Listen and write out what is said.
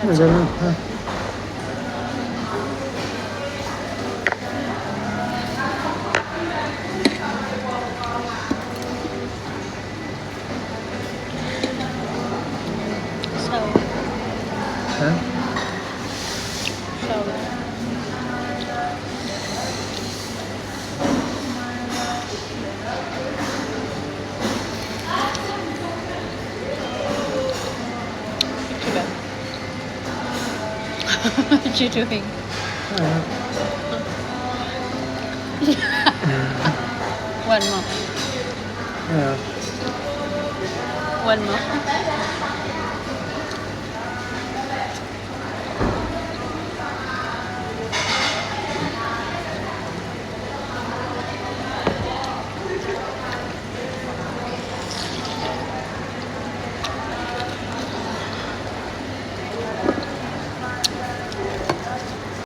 I don't know. Huh. Sour. Huh? Sour. Coba. What you doing? One more. Yeah. One more.